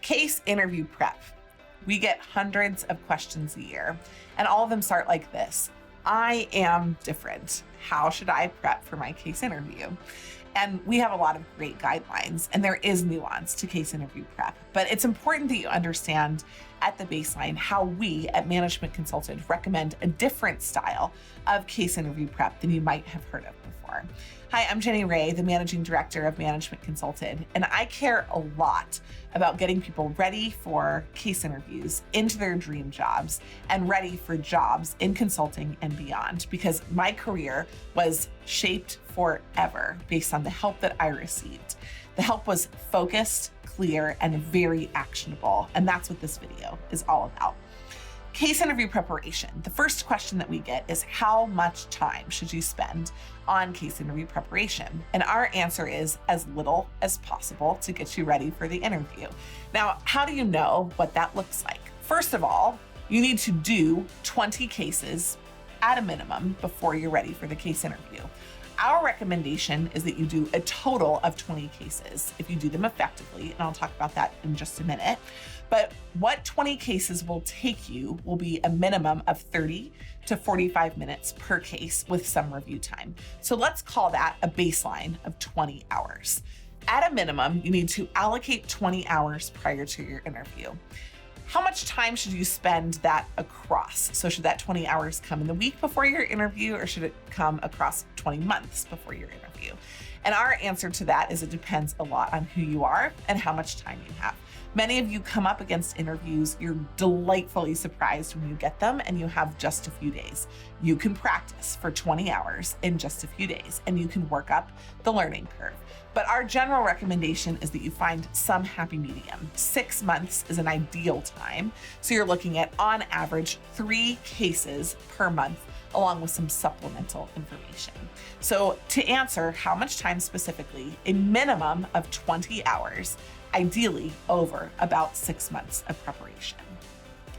Case interview prep. We get hundreds of questions a year, and all of them start like this. I am different. How should I prep for my case interview? And we have a lot of great guidelines, and there is nuance to case interview prep, but it's important that you understand at the baseline how we at Management Consulted recommend a different style of case interview prep than you might have heard of before. Hi, I'm Jenny Ray, the Managing Director of Management Consulted, and I care a lot about getting people ready for case interviews, into their dream jobs, and ready for jobs in consulting and beyond, because my career was shaped forever based on the help that I received. The help was focused, clear, and very actionable, and that's what this video is all about. Case interview preparation. The first question that we get is, how much time should you spend on case interview preparation? And our answer is as little as possible to get you ready for the interview. Now, how do you know what that looks like? First of all, you need to do 20 cases at a minimum before you're ready for the case interview. Our recommendation is that you do a total of 20 cases if you do them effectively, and I'll talk about that in just a minute. But what 20 cases will take you will be a minimum of 30 to 45 minutes per case with some review time. So let's call that a baseline of 20 hours. At a minimum, you need to allocate 20 hours prior to your interview. How much time should you spend that across? So should that 20 hours come in the week before your interview, or should it come across 20 months before your interview? And our answer to that is it depends a lot on who you are and how much time you have. Many of you come up against interviews, you're delightfully surprised when you get them, and you have just a few days. You can practice for 20 hours in just a few days, and you can work up the learning curve. But our general recommendation is that you find some happy medium. 6 months is an ideal time. So you're looking at, on average, 3 cases per month, along with some supplemental information. So to answer how much time specifically, a minimum of 20 hours, ideally over about 6 months of preparation.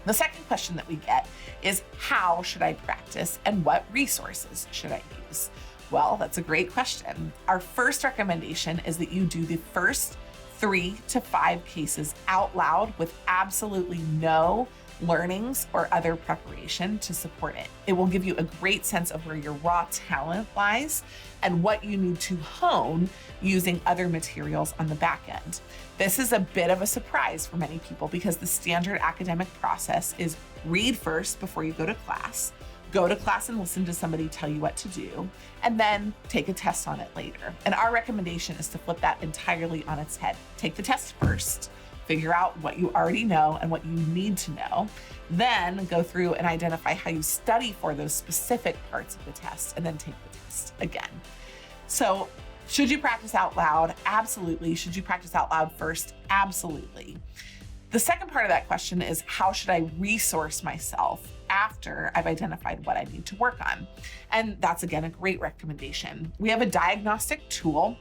The second question that we get is, how should I practice and what resources should I use? Well, that's a great question. Our first recommendation is that you do the first 3 to 5 cases out loud with absolutely no learnings or other preparation to support it. It will give you a great sense of where your raw talent lies and what you need to hone using other materials on the back end. This is a bit of a surprise for many people because the standard academic process is read first before you go to class and listen to somebody tell you what to do, and then take a test on it later. And our recommendation is to flip that entirely on its head. Take the test first, figure out what you already know and what you need to know, then go through and identify how you study for those specific parts of the test, and then take the test again. So should you practice out loud? Absolutely. Should you practice out loud first? Absolutely. The second part of that question is, how should I resource myself after I've identified what I need to work on? And that's, again, a great recommendation. We have a diagnostic tool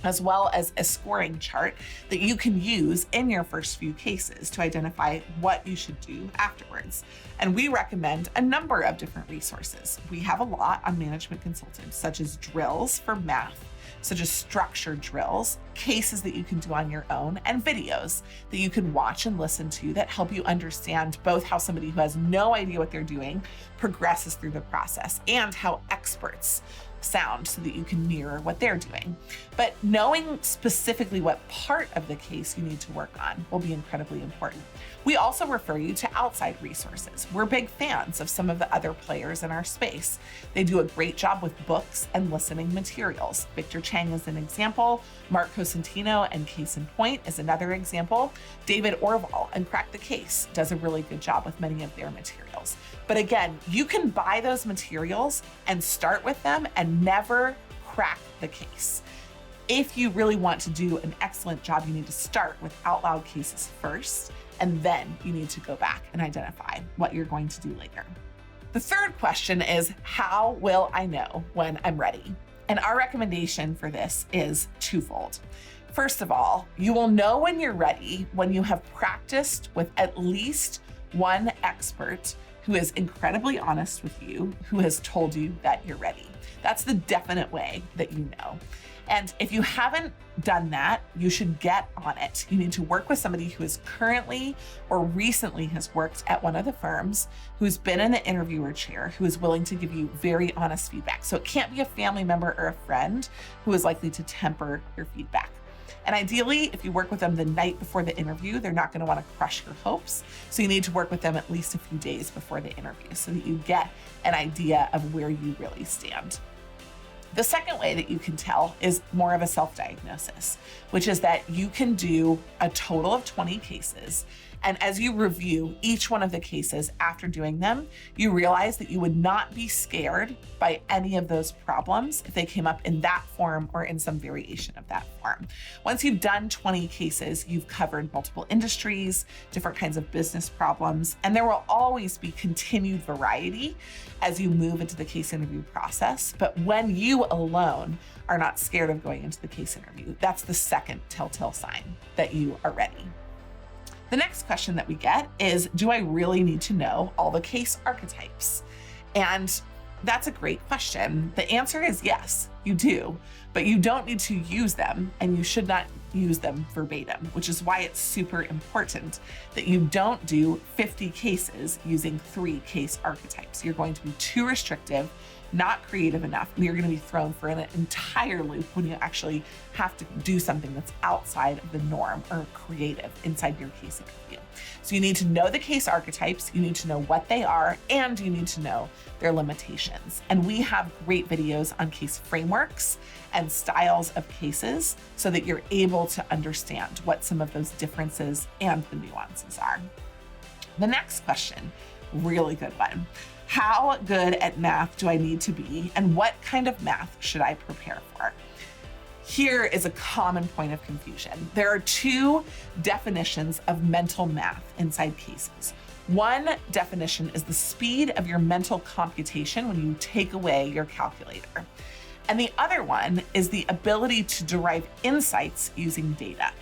as well as a scoring chart that you can use in your first few cases to identify what you should do afterwards. And we recommend a number of different resources. We have a lot on Management Consulted, such as drills for math, such as structured drills, cases that you can do on your own, and videos that you can watch and listen to that help you understand both how somebody who has no idea what they're doing progresses through the process and how experts sound so that you can mirror what they're doing. But knowing specifically what part of the case you need to work on will be incredibly important. We also refer you to outside resources. We're big fans of some of the other players in our space. They do a great job with books and listening materials. Victor Chang is an example. Mark Cosentino and Case in Point is another example. David Orval and Crack the Case does a really good job with many of their materials. But again, you can buy those materials and start with them and never crack the case. If you really want to do an excellent job, you need to start with out loud cases first, and then you need to go back and identify what you're going to do later. The third question is, how will I know when I'm ready? And our recommendation for this is twofold. First of all, you will know when you're ready when you have practiced with at least one expert who is incredibly honest with you, who has told you that you're ready. That's the definite way that you know. And if you haven't done that, you should get on it. You need to work with somebody who is currently or recently has worked at one of the firms, who's been in the interviewer chair, who is willing to give you very honest feedback. So it can't be a family member or a friend who is likely to temper your feedback. And ideally, if you work with them the night before the interview, they're not going to want to crush your hopes. So you need to work with them at least a few days before the interview so that you get an idea of where you really stand. The second way that you can tell is more of a self-diagnosis, which is that you can do a total of 20 cases. And as you review each one of the cases after doing them, you realize that you would not be scared by any of those problems if they came up in that form or in some variation of that form. Once you've done 20 cases, you've covered multiple industries, different kinds of business problems, and there will always be continued variety as you move into the case interview process. But when you alone are not scared of going into the case interview, that's the second telltale sign that you are ready. The next question that we get is, do I really need to know all the case archetypes? And that's a great question. The answer is yes, you do, but you don't need to use them, and you should not use them verbatim, which is why it's super important that you don't do 50 cases using 3 case archetypes. You're going to be too restrictive, not creative enough, and you're going to be thrown for an entire loop when you actually have to do something that's outside of the norm or creative inside your case interview. So you need to know the case archetypes, you need to know what they are, and you need to know their limitations. And we have great videos on case frameworks and styles of cases so that you're able to understand what some of those differences and the nuances are. The next question, really good one. How good at math do I need to be, and what kind of math should I prepare for? Here is a common point of confusion. There are 2 definitions of mental math inside cases. One definition is the speed of your mental computation when you take away your calculator. And the other one is the ability to derive insights using data.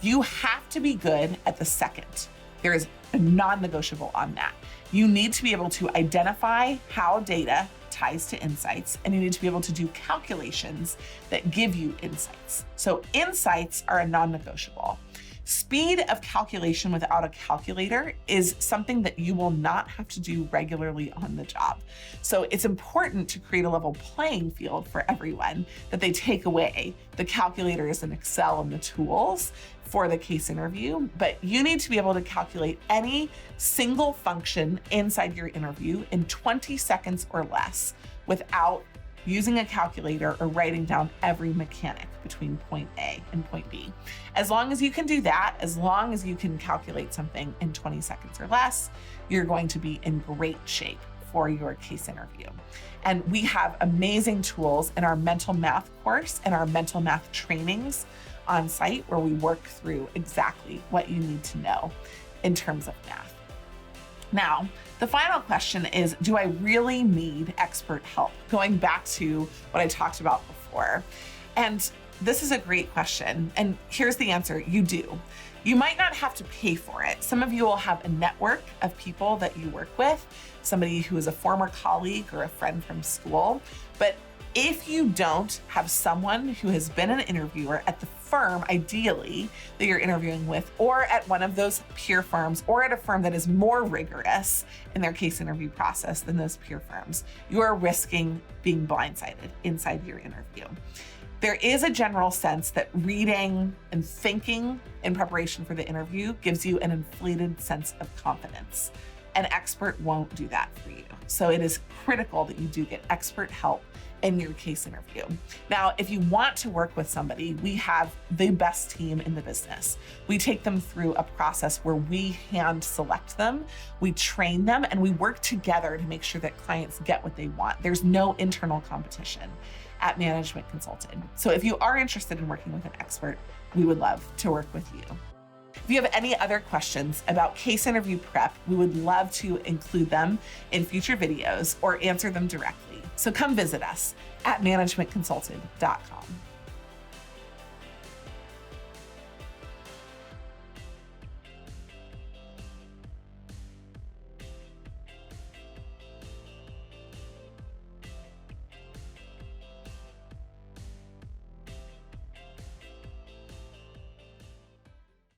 You have to be good at the second. There is a non-negotiable on that. You need to be able to identify how data ties to insights, and you need to be able to do calculations that give you insights. So insights are a non-negotiable. Speed of calculation without a calculator is something that you will not have to do regularly on the job. So it's important to create a level playing field for everyone, that they take away the calculators and Excel and the tools for the case interview, but you need to be able to calculate any single function inside your interview in 20 seconds or less without using a calculator or writing down every mechanic between point A and point B. As long as you can do that, as long as you can calculate something in 20 seconds or less, you're going to be in great shape for your case interview. And we have amazing tools in our mental math course and our mental math trainings on site where we work through exactly what you need to know in terms of math. Now, the final question is, do I really need expert help? Going back to what I talked about before. And this is a great question. And here's the answer, you do. You might not have to pay for it. Some of you will have a network of people that you work with, somebody who is a former colleague or a friend from school. But if you don't have someone who has been an interviewer at the firm, ideally, that you're interviewing with, or at one of those peer firms, or at a firm that is more rigorous in their case interview process than those peer firms, you are risking being blindsided inside your interview. There is a general sense that reading and thinking in preparation for the interview gives you an inflated sense of confidence. An expert won't do that for you. So it is critical that you do get expert help in your case interview. Now, if you want to work with somebody, we have the best team in the business. We take them through a process where we hand select them, we train them, and we work together to make sure that clients get what they want. There's no internal competition at Management Consulted. So if you are interested in working with an expert, we would love to work with you. If you have any other questions about case interview prep, we would love to include them in future videos or answer them directly. So come visit us at managementconsulted.com.